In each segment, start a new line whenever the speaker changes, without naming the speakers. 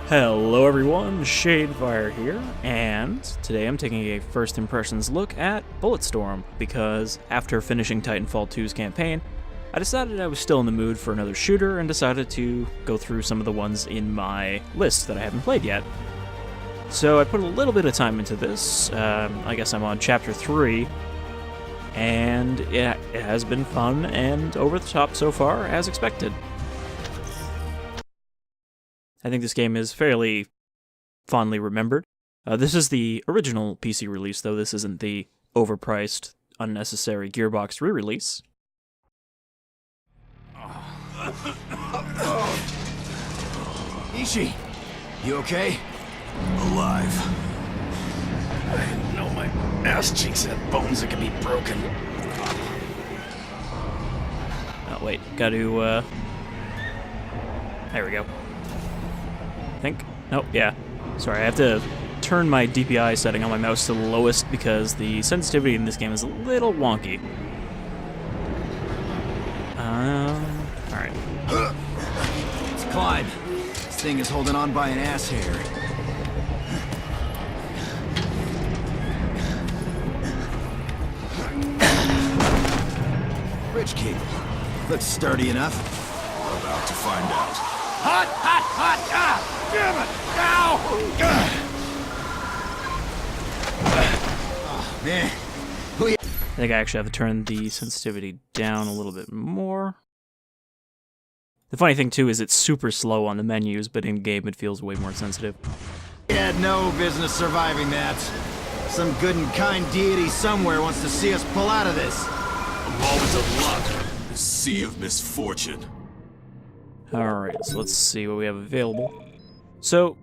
Hello everyone, Shadefire here, and today I'm taking a first impressions look at Bulletstorm, because after finishing Titanfall 2's campaign, I decided I was still in the mood for another shooter and decided to go through some of the ones in my list that I haven't played yet. So I put a little bit of time into this. I guess I'm on Chapter 3, and it has been fun and over the top so far, as expected. I think this game is fairly fondly remembered. This is the original PC release, though this isn't the overpriced, unnecessary Gearbox re-release.
Ishi, you okay? Alive. I didn't know my ass cheeks had bones that could be broken.
Oh, wait, gotta, there we go. Think? Nope, yeah. Sorry, I have to turn my DPI setting on my mouse to the lowest because the sensitivity in this game is a little wonky. Alright.
Let's climb. This thing is holding on by an ass hair. Bridge cable. Looks sturdy enough.
We're about to find out.
Hot, hot, hot! Ah! Damn it! Ow! Oh, man.
I think I actually have to turn the sensitivity down a little bit more. The funny thing, too, is it's super slow on the menus, but in-game it feels way more sensitive.
We had no business surviving that. Some good and kind deity somewhere wants to see us pull out of this.
A moment of luck. A sea of misfortune.
Alright, so let's see what we have available. So,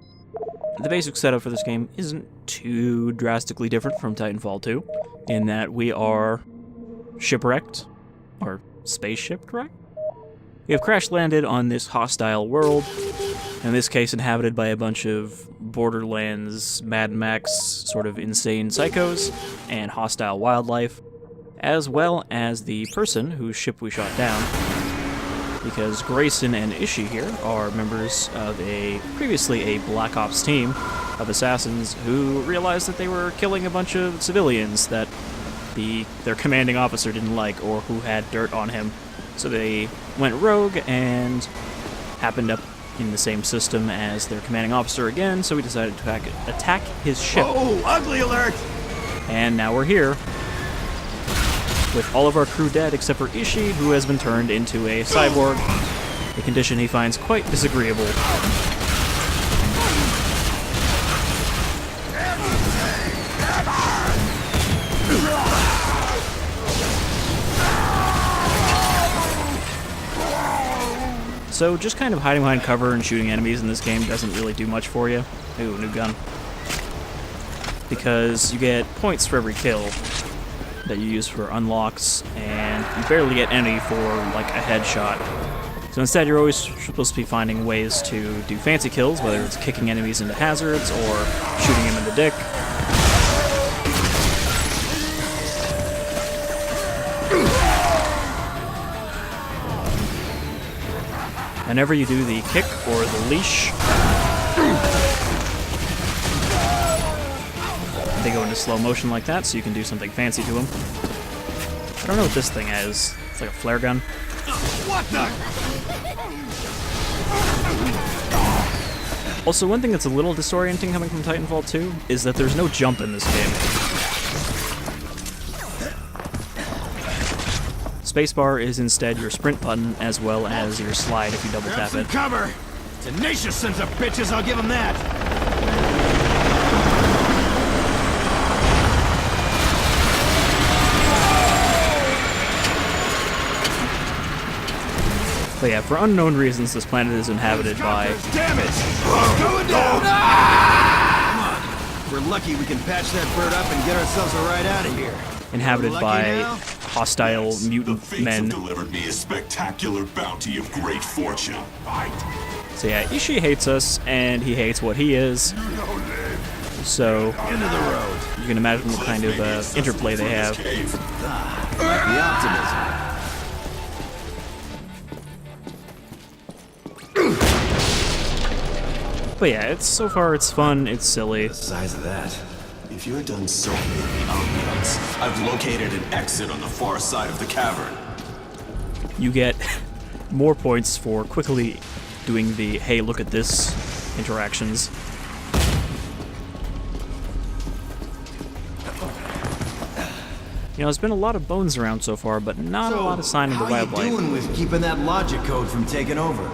the basic setup for this game isn't too drastically different from Titanfall 2, in that we are shipwrecked, or spaceship wrecked? We have crash-landed on this hostile world, in this case inhabited by a bunch of Borderlands, Mad Max, sort of insane psychos, and hostile wildlife, as well as the person whose ship we shot down, because Grayson and Ishi here are members of previously a Black Ops team of assassins who realized that they were killing a bunch of civilians that their commanding officer didn't like or who had dirt on him. So they went rogue and happened up in the same system as their commanding officer again, so we decided to attack his ship.
Oh, ugly alert!
And now we're here, with all of our crew dead except for Ishi, who has been turned into a cyborg, a condition he finds quite disagreeable. So just kind of hiding behind cover and shooting enemies in this game doesn't really do much for you. Ooh, new gun. Because you get points for every kill that you use for unlocks, and you barely get any for, like, a headshot. So instead, you're always supposed to be finding ways to do fancy kills, whether it's kicking enemies into hazards or shooting them in the dick. Whenever you do the kick or the leash, they go into slow motion like that, so you can do something fancy to them. I don't know what this thing is. It's like a flare gun.
What the?
Also, one thing that's a little disorienting coming from Titanfall 2 is that there's no jump in this game. Spacebar is instead your sprint button, as well as your slide if you double tap it.
Cover! Tenacious sons of bitches, I'll give them that!
But yeah, for unknown reasons, this planet is inhabited by...
Damage! Going down! Come on. We're lucky we can patch that bird up and get ourselves a ride out of here.
Inhabited by hostile mutant
the fates
men.
have delivered me a spectacular bounty of great fortune.
So yeah, Ishi hates us, and he hates what he is. So
Into the road.
you can imagine what kind of interplay they have.
The optimism.
But yeah, so far it's fun, it's silly.
The size of that.
If you're done soaking in the ambiance, I've located an exit on the far side of the cavern.
You get more points for quickly doing the "hey, look at this" interactions. You know, there's been a lot of bones around so far, but not a lot of sign of the wildlife.
How you doing with keeping that logic code from taking over?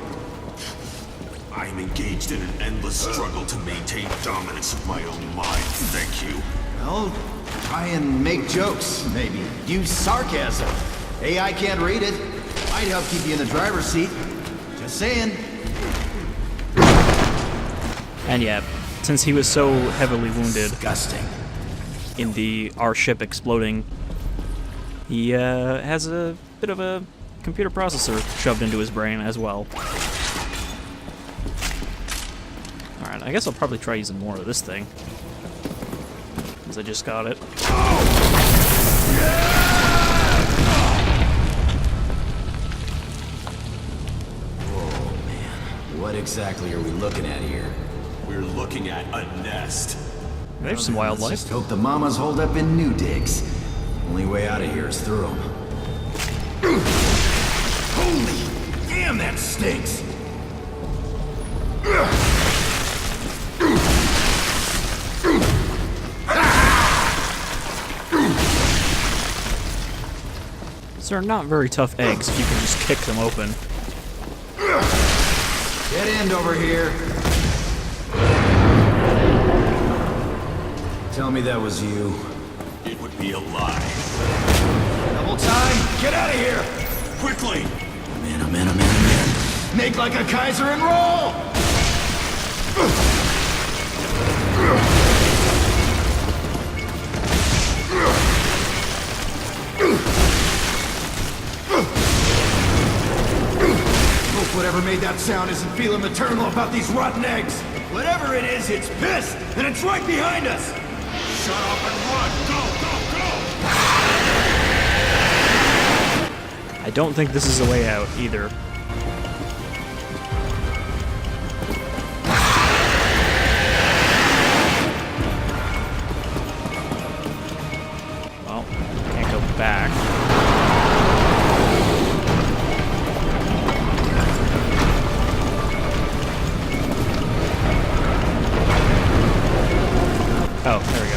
I'm engaged in an endless struggle to maintain dominance of my own mind, thank you.
Well, try and make jokes, maybe. Use sarcasm. AI can't read it. Might help keep you in the driver's seat. Just saying.
And yeah, since he was so heavily wounded
Disgusting.
in our ship exploding, he has a bit of a computer processor shoved into his brain as well. Alright, I guess I'll probably try using more of this thing, since I just got it.
Whoa, man. What exactly are we looking at here?
We're looking at a nest.
There's some
Let's
wildlife.
just hope the mamas hold up in new digs. Only way out of here is through them. Holy damn, that stinks!
These are not very tough eggs if you can just kick them open.
Dead end over here. Tell me that was you.
It would be a lie.
Double time! Get out of here!
Quickly!
Man, oh man, oh man, oh man. Make like a Kaiser and roll! Hope whatever made that sound isn't feeling maternal about these rotten eggs. Whatever it is, it's pissed, and it's right behind us!
Shut up and run! Go, go, go!
I don't think this is the way out, either. Well, can't go back. Oh, there we go.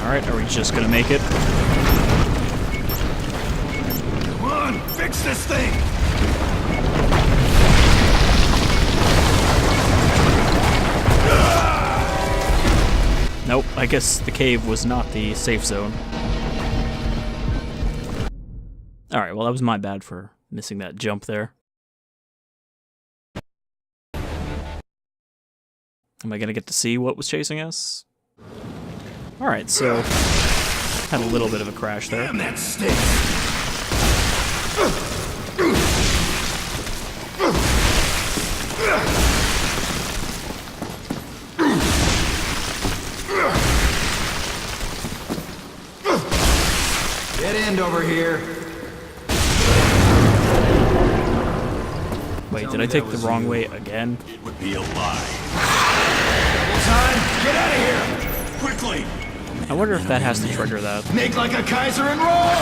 Alright, are we just gonna make it?
Come on, fix this thing!
Nope, I guess the cave was not the safe zone. Alright, well that was my bad for missing that jump there. Am I gonna get to see what was chasing us? Alright, so had a little bit of a crash there.
Damn, that stinks! Dead end over here.
Wait, did I take the wrong way again?
It would be a lie.
Double time, get out of here!
Quickly!
I wonder if that has to trigger that.
Make like a Kaiser and roll!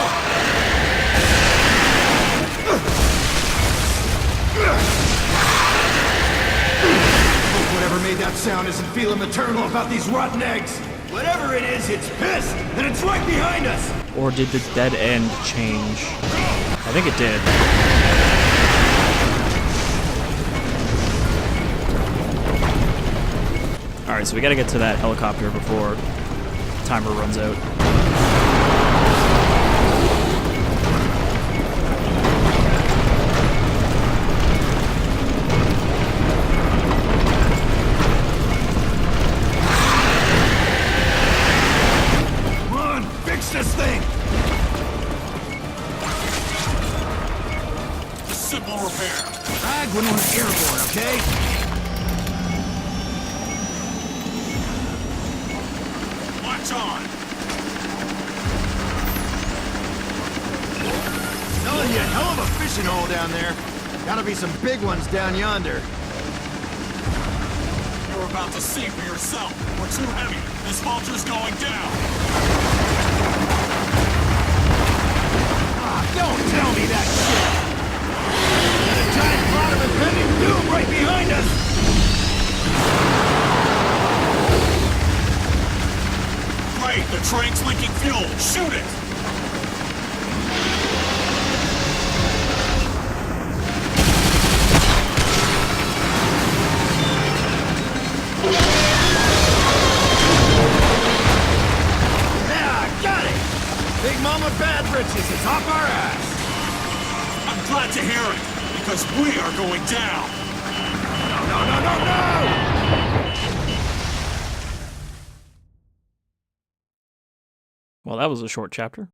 Hope whatever made that sound isn't feeling maternal about these rotten eggs. Whatever it is, it's pissed, and it's right behind us.
Or did the dead end change? I think it did. Alright, so we gotta get to that helicopter before the timer runs out.
Come on, fix Watch this thing!
Simple repair.
Drag when we're airborne, okay?
Watch on.
Telling you, hell of a fishing hole down there. Gotta be some big ones down yonder.
You're about to see for yourself. We're too heavy. This vulture's going down.
Ah, don't tell me that shit! Got a giant cloud of impending doom right behind us!
Great, the train's leaking fuel. Shoot it!
Big Mama Bad Britches is off our ass!
I'm glad to hear it, because we are going down!
No, no, no, no!
Well, that was a short chapter.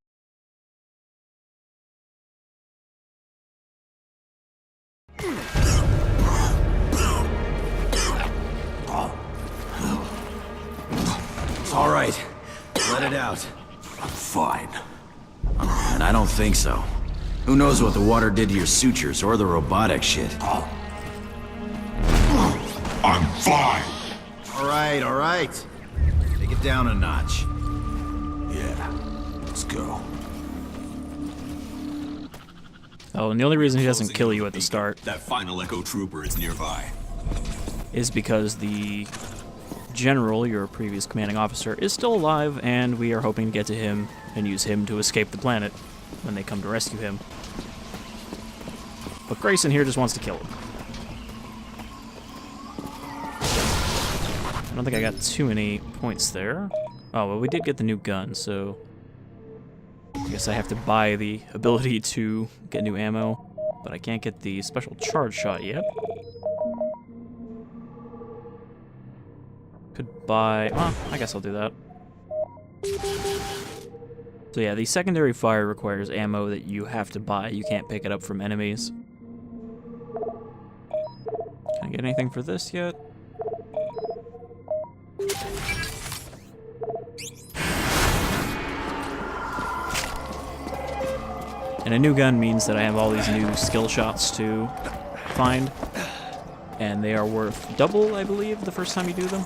It's all right. Let it out.
I'm fine.
And I don't think so. Who knows what the water did to your sutures or the robotic shit.
I'm fine!
All right. Take it down a notch.
Yeah, let's go.
Oh, and the only reason he doesn't kill you at the start
That final Echo Trooper is nearby.
is because the general, your previous commanding officer, is still alive, and we are hoping to get to him and use him to escape the planet when they come to rescue him. But Grayson here just wants to kill him. I don't think I got too many points there. Oh, well, we did get the new gun, so I guess I have to buy the ability to get new ammo, but I can't get the special charge shot yet. Could buy... well, I guess I'll do that. So yeah, the secondary fire requires ammo that you have to buy. You can't pick it up from enemies. Can I get anything for this yet? And a new gun means that I have all these new skill shots to find. And they are worth double, I believe, the first time you do them.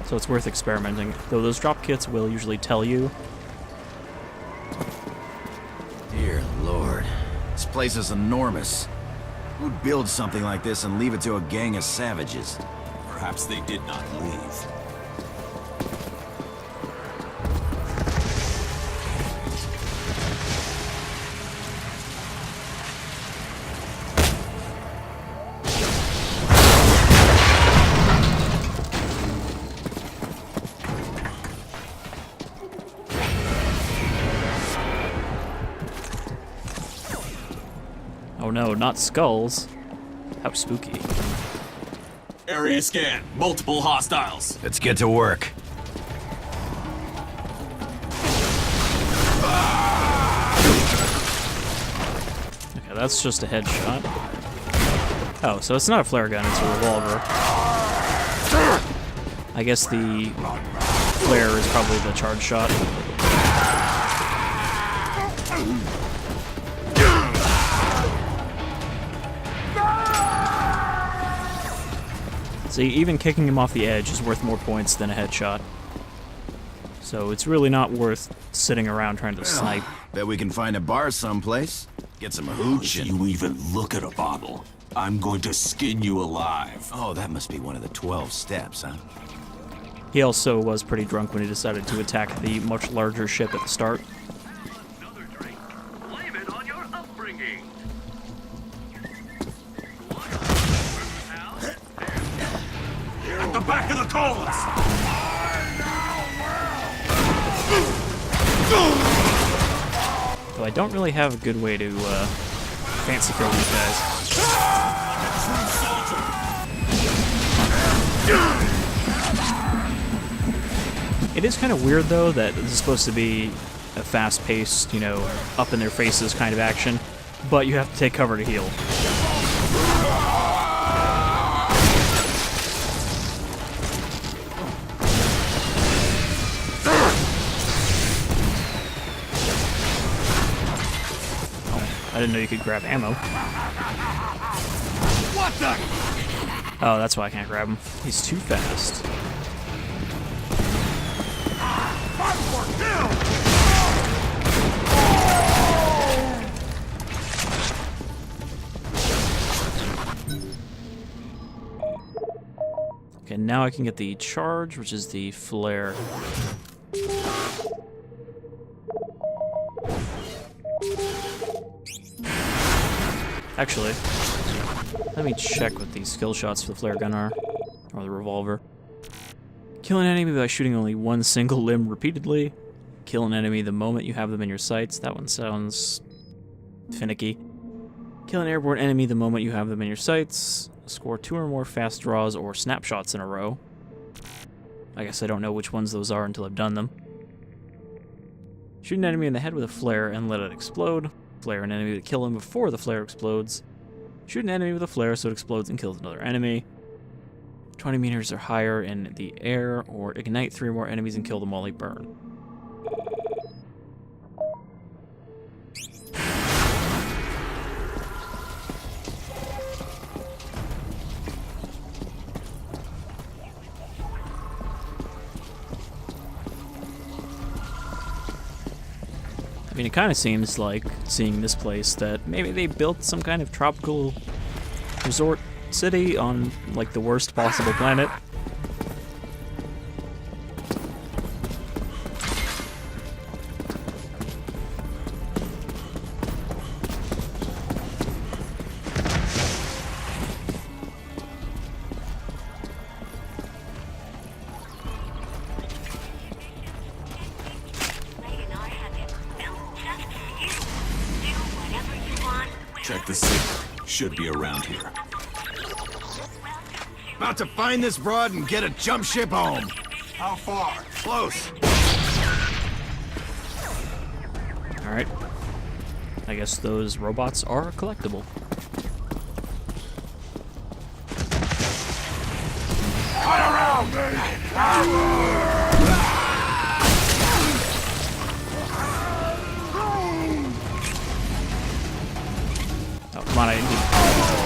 So it's worth experimenting. Though those drop kits will usually tell you.
Dear Lord. This place is enormous. Who'd build something like this and leave it to a gang of savages?
Perhaps they did not leave.
Oh no, not skulls. How spooky.
Area scan. Multiple hostiles.
Let's get to work.
Okay, that's just a headshot. Oh, so it's not a flare gun, it's a revolver. I guess the flare is probably the charge shot. See, even kicking him off the edge is worth more points than a headshot. So it's really not worth sitting around trying to snipe.
Bet we can find a bar someplace. Get some hooch
If
and...
you even look at a bottle, I'm going to skin you alive.
Oh, that must be one of the 12 steps, huh?
He also was pretty drunk when he decided to attack the much larger ship at the start.
Another drink. Blame it on your upbringing.
At the back of the columns!
So I don't really have a good way to fancy kill these guys. It is kind of weird, though, that this is supposed to be a fast-paced, you know, up-in-their-faces kind of action, but you have to take cover to heal. Oh, I didn't know you could grab ammo.
What the?
Oh, that's why I can't grab him. He's too fast. Okay, now I can get the charge, which is the flare. Actually, let me check what these skill shots for the flare gun are, or the revolver. Kill an enemy by shooting only one single limb repeatedly. Kill an enemy the moment you have them in your sights. That one sounds finicky. Kill an airborne enemy the moment you have them in your sights. Score 2 or more fast draws or snapshots in a row. I guess I don't know which ones those are until I've done them. Shoot an enemy in the head with a flare and let it explode. Flare an enemy to kill him before the flare explodes. Shoot an enemy with a flare so it explodes and kills another enemy. 20 meters or higher in the air, or ignite 3 or more enemies and kill them while they burn. I mean, it kind of seems like, seeing this place, that maybe they built some kind of tropical resort city on, like, the worst possible planet.
Check the signal. Should be around here.
About to find this broad and get a jump ship home.
How far?
Close.
Alright. I guess those robots are collectible.
Cut around me!
Oh, come on, I need to...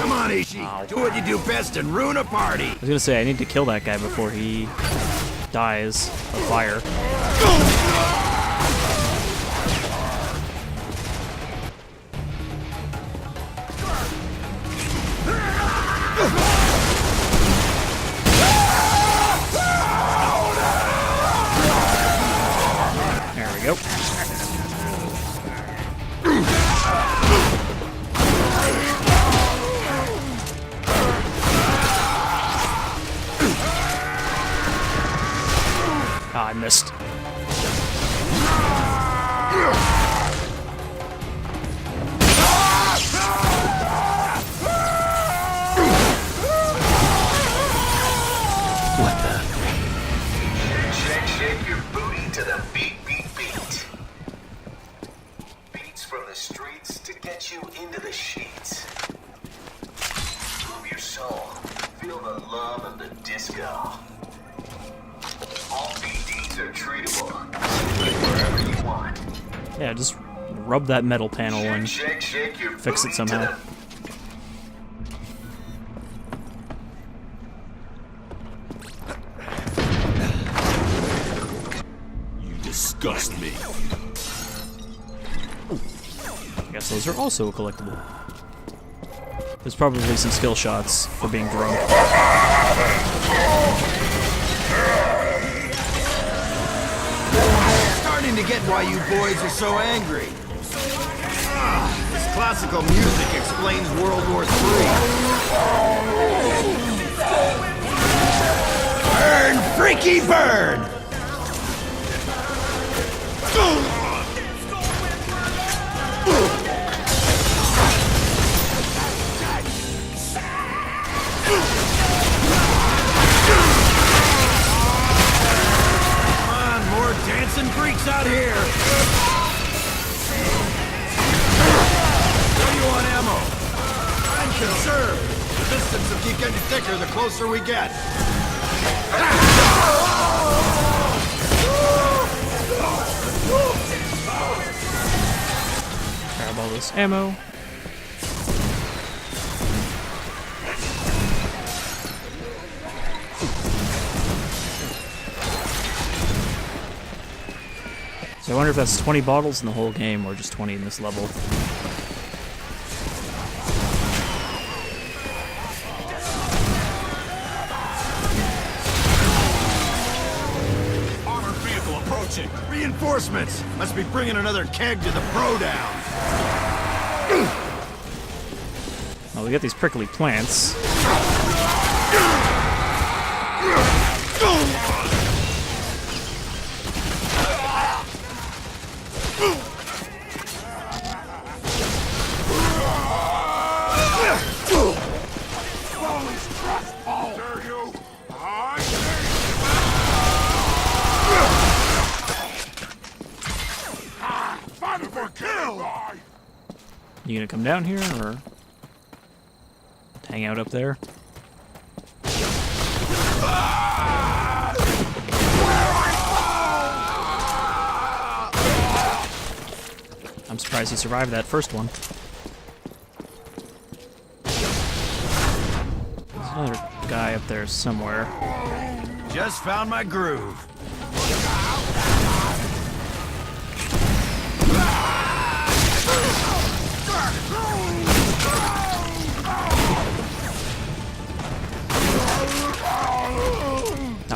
Come on, Ishi. Do what you do best and ruin a party.
I was gonna say, I need to kill that guy before he dies of fire. There we go. Ah, I missed. What the?
Shake your booty to the beat. Beats from the streets to get you into the sheets. Move your soul. Feel the love of the disco. All BDs are treatable. Sleep wherever you want.
Yeah, just rub that metal panel and
Shake your
fix it
booty
somehow.
to
You disgust me.
I guess those are also collectible. There's probably some skill shots for being drunk.
Starting to get why you boys are so angry. This classical music explains World War III. Burn, freaky burn! Come on, Conserve! The distance will keep getting thicker the closer we get.
Grab all this ammo. So I wonder if that's 20 bottles in the whole game or just 20 in this level.
Armored vehicle approaching. Reinforcements. Must be bringing another keg to the pro down.
Well, we got these prickly plants. You gonna come down here, or hang out up there? I'm surprised he survived that first one. There's another guy up there somewhere.
Just found my groove.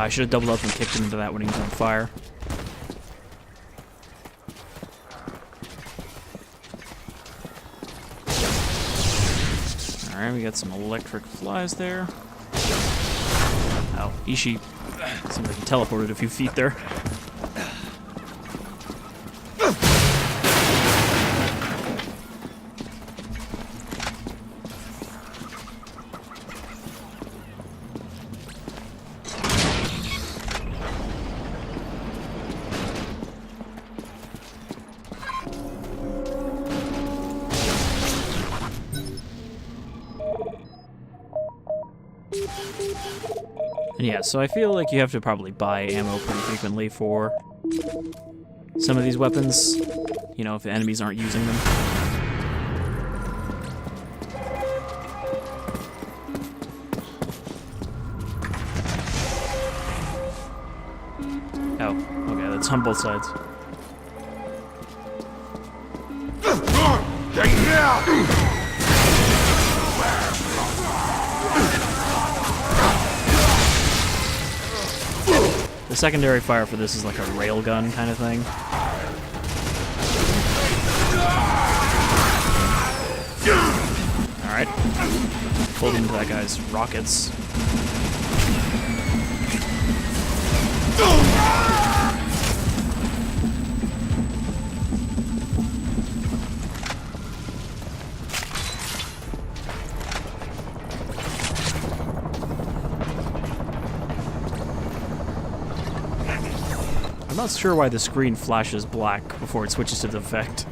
I should have doubled up and kicked him into that when he was on fire. Alright, we got some electric flies there. Oh, Ishi seems like he teleported a few feet there. And yeah, so I feel like you have to probably buy ammo pretty frequently for some of these weapons, you know, if the enemies aren't using them. Oh, okay, that's on both sides. The secondary fire for this is like a railgun kind of thing. Alright. Pulled into that guy's rockets. I'm not sure why the screen flashes black before it switches to the effect.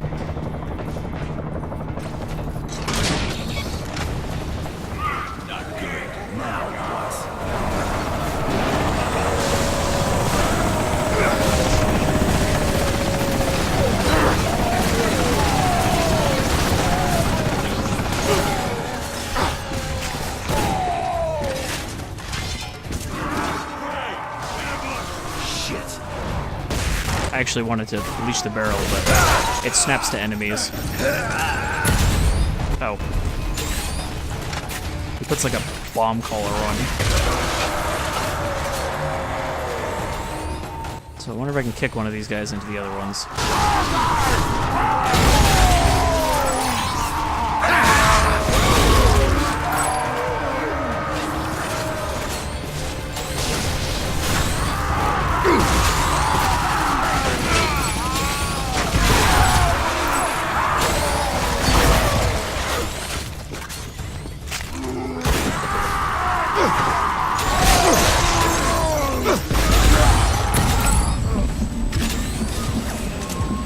I actually wanted to release the barrel, but it snaps to enemies. Oh. He puts like a bomb collar on. So I wonder if I can kick one of these guys into the other ones.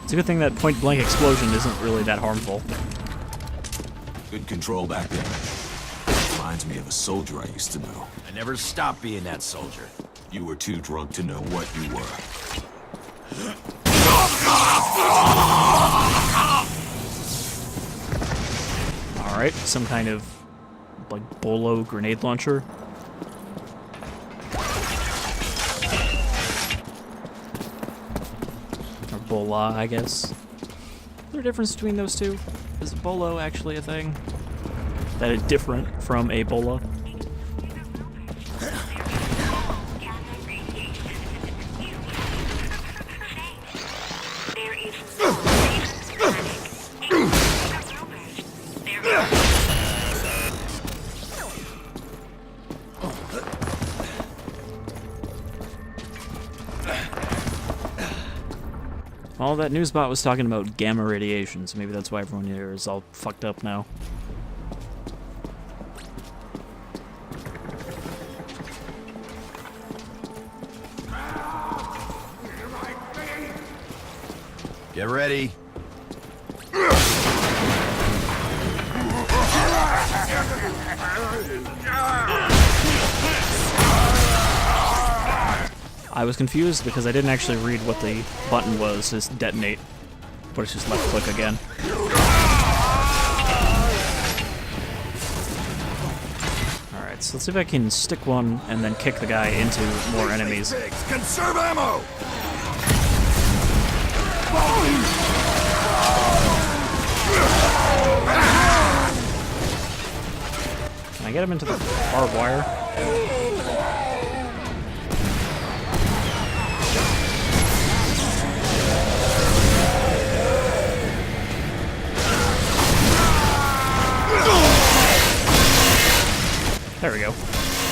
It's a good thing that point-blank explosion isn't really that harmful.
Good control back there. reminds me of a soldier I used to know.
I never stopped being that soldier.
You were too drunk to know what you were.
Alright, some kind of, like, bolo grenade launcher. Or bola, I guess. Is there a difference between those two? Is bolo actually a thing? That is different from a bola? Well, that news bot was talking about gamma radiation, so maybe that's why everyone here is all fucked up now.
Get ready.
I was confused because I didn't actually read what the button was, to detonate, but it's just left click again. Alright, so let's see if I can stick one and then kick the guy into more enemies.
Conserve ammo!
Can I get him into the barbed wire? There we go.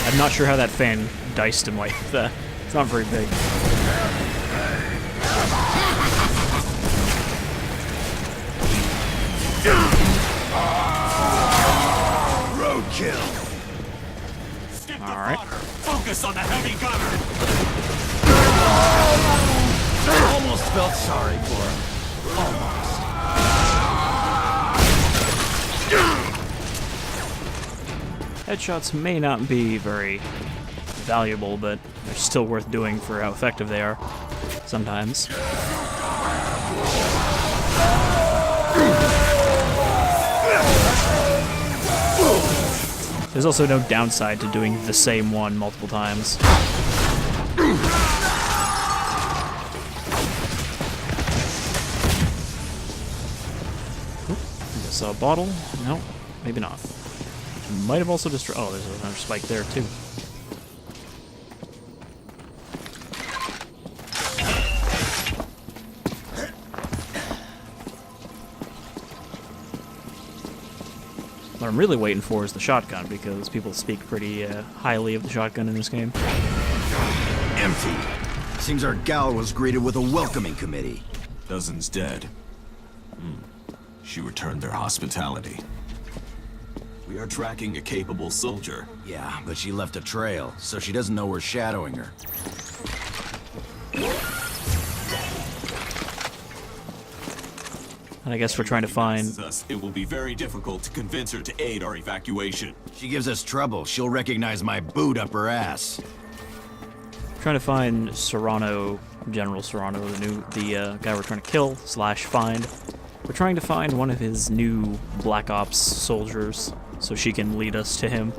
I'm not sure how that fan diced him like that. It's not very big.
Roadkill.
Alright.
Focus on the heavy gunner.
I almost felt sorry for him.
Headshots may not be very valuable, but they're still worth doing for how effective they are sometimes. There's also no downside to doing the same one multiple times. I saw a bottle. No, maybe not. Might have also destroyed. Oh, there's another spike there too. What I'm really waiting for is the shotgun, because people speak pretty highly of the shotgun in this game.
Empty. Seems our gal was greeted with a welcoming committee.
Dozens dead. She returned their hospitality. We are tracking a capable soldier.
Yeah, but she left a trail, so she doesn't know we're shadowing her.
And I guess we're trying to find...
It will be very difficult to convince her to aid our evacuation.
She gives us trouble, she'll recognize my boot up her ass.
Trying to find Serrano, General Serrano, the guy we're trying to kill / find. We're trying to find one of his new Black Ops soldiers, so she can lead us to him.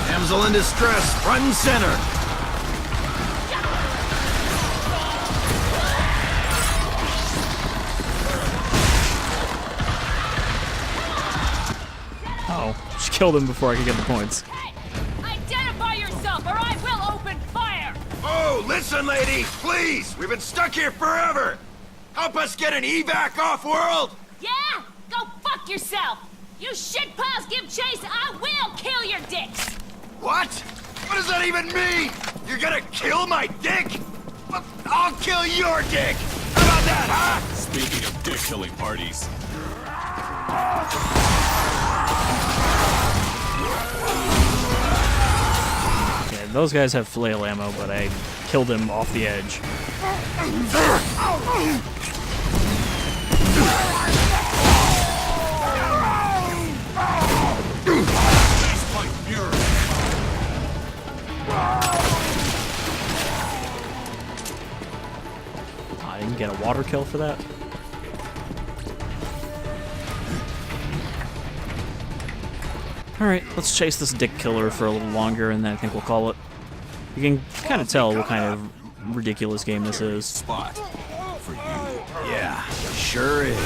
Damsel in distress, front and center.
Oh, she killed him before I could get the points.
Hey! Identify yourself or I will open fire!
Oh, listen, lady, please! We've been stuck here forever! Help us get an evac off-world!
Yeah? Go fuck yourself! You shitpaws give chase, I will kill your dicks!
What? What does that even mean? You're gonna kill my dick? I'll kill your dick! How about that, huh?
Speaking of dick-killing parties,
Yeah, those guys have flail ammo, but I killed him off the edge. I didn't get a water kill for that. Alright, let's chase this dick killer for a little longer, and then I think we'll call it. You can kind of tell what kind of ridiculous game this is.
spot for you.
Yeah, sure is.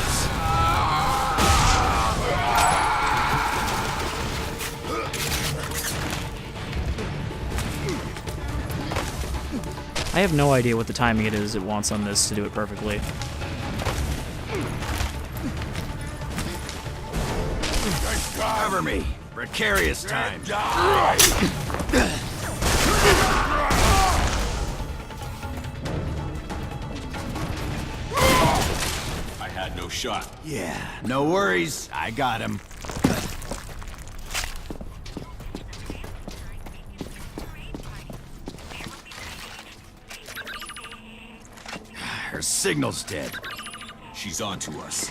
I have no idea what the timing it is it wants on this to do it perfectly.
Cover me. Precarious time.
I had no shot.
Yeah, no worries. I got him. Her signal's dead.
She's on to us.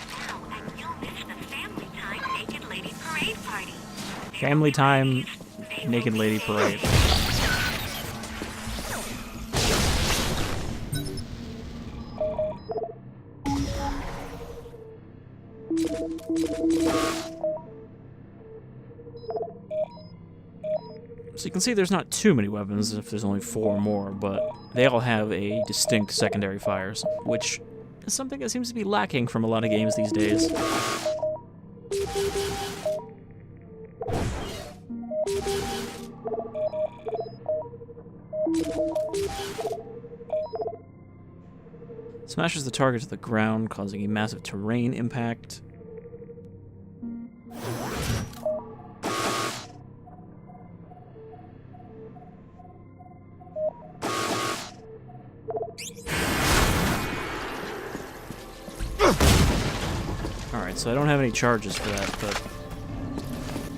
And you'll miss the family time naked lady parade party.
Family time, naked lady parade. So you can see there's not too many weapons if there's only 4 more, but they all have a distinct secondary fires, which is something that seems to be lacking from a lot of games these days. Smashes the target to the ground, causing a massive terrain impact. Alright, so I don't have any charges for that, but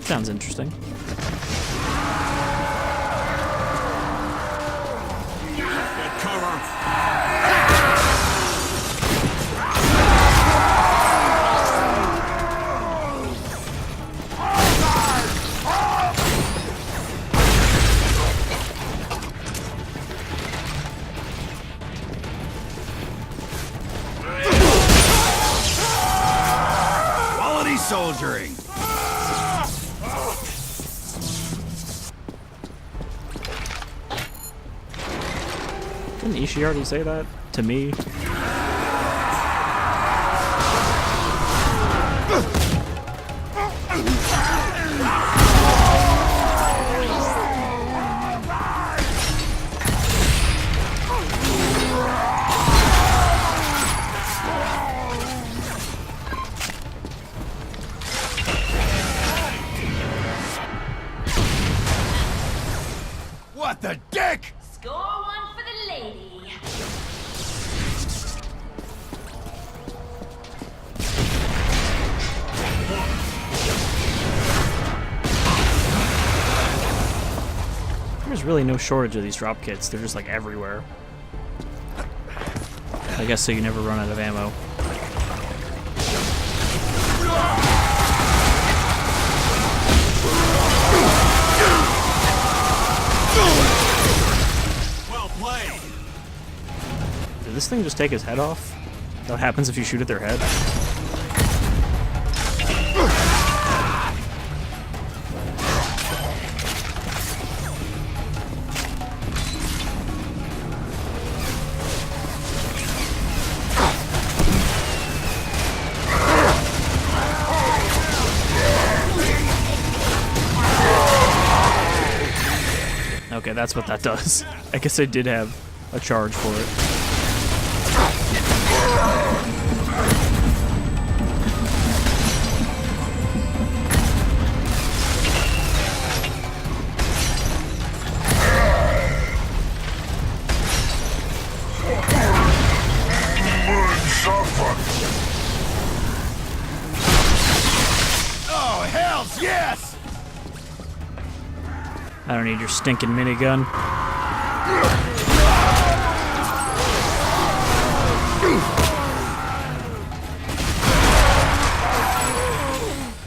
sounds interesting.
Get cover.
Quality soldiering.
Didn't Ishi already say that to me?
What the dick?
Score one for the lady.
There's really no shortage of these drop kits. They're just like everywhere. I guess so you never run out of ammo.
Well played.
Did this thing just take his head off? What happens if you shoot at their head? Okay, that's what that does. I guess I did have a charge for it. I don't need your stinking minigun.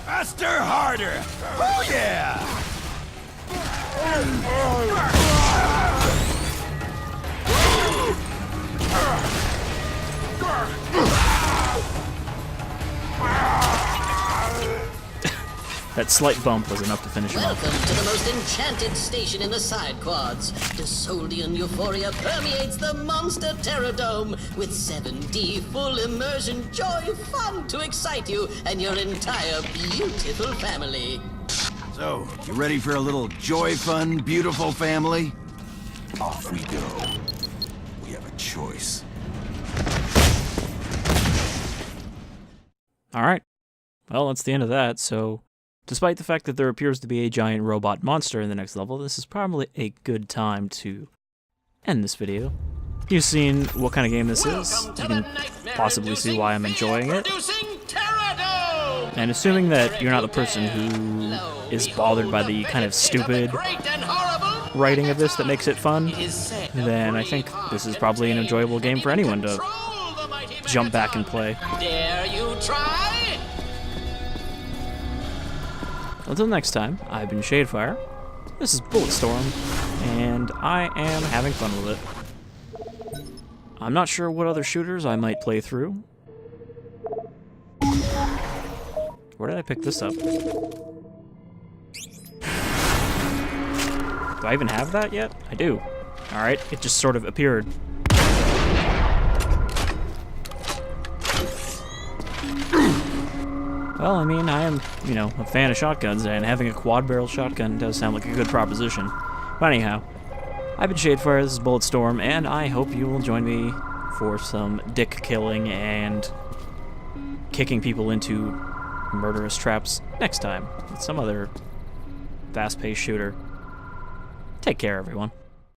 Faster, harder! Oh yeah!
That slight bump was enough to finish him off.
Welcome to the most enchanted station in the side quads. Desoldian euphoria permeates the monster Terror Dome with 7D full immersion joy fun to excite you and your entire beautiful family.
So, you ready for a little joy fun, beautiful family?
Off we go. We have a choice.
Alright. Well, that's the end of that, so despite the fact that there appears to be a giant robot monster in the next level, this is probably a good time to end this video. You've seen what kind of game this is. You can possibly see why I'm enjoying it. And assuming that you're not the person who is bothered by the kind of stupid writing of this that makes it fun, then I think this is probably an enjoyable game for anyone to jump back and play.
Dare you try?
Until next time, I've been Shadefire, this is Bulletstorm, and I am having fun with it. I'm not sure what other shooters I might play through. Where did I pick this up? Do I even have that yet? I do. Alright, it just sort of appeared. Well, I mean, I am, you know, a fan of shotguns, and having a quad-barrel shotgun does sound like a good proposition. But anyhow, I've been Shadefire, this is Bulletstorm, and I hope you will join me for some dick killing and kicking people into murderous traps next time with some other fast-paced shooter. Take care, everyone.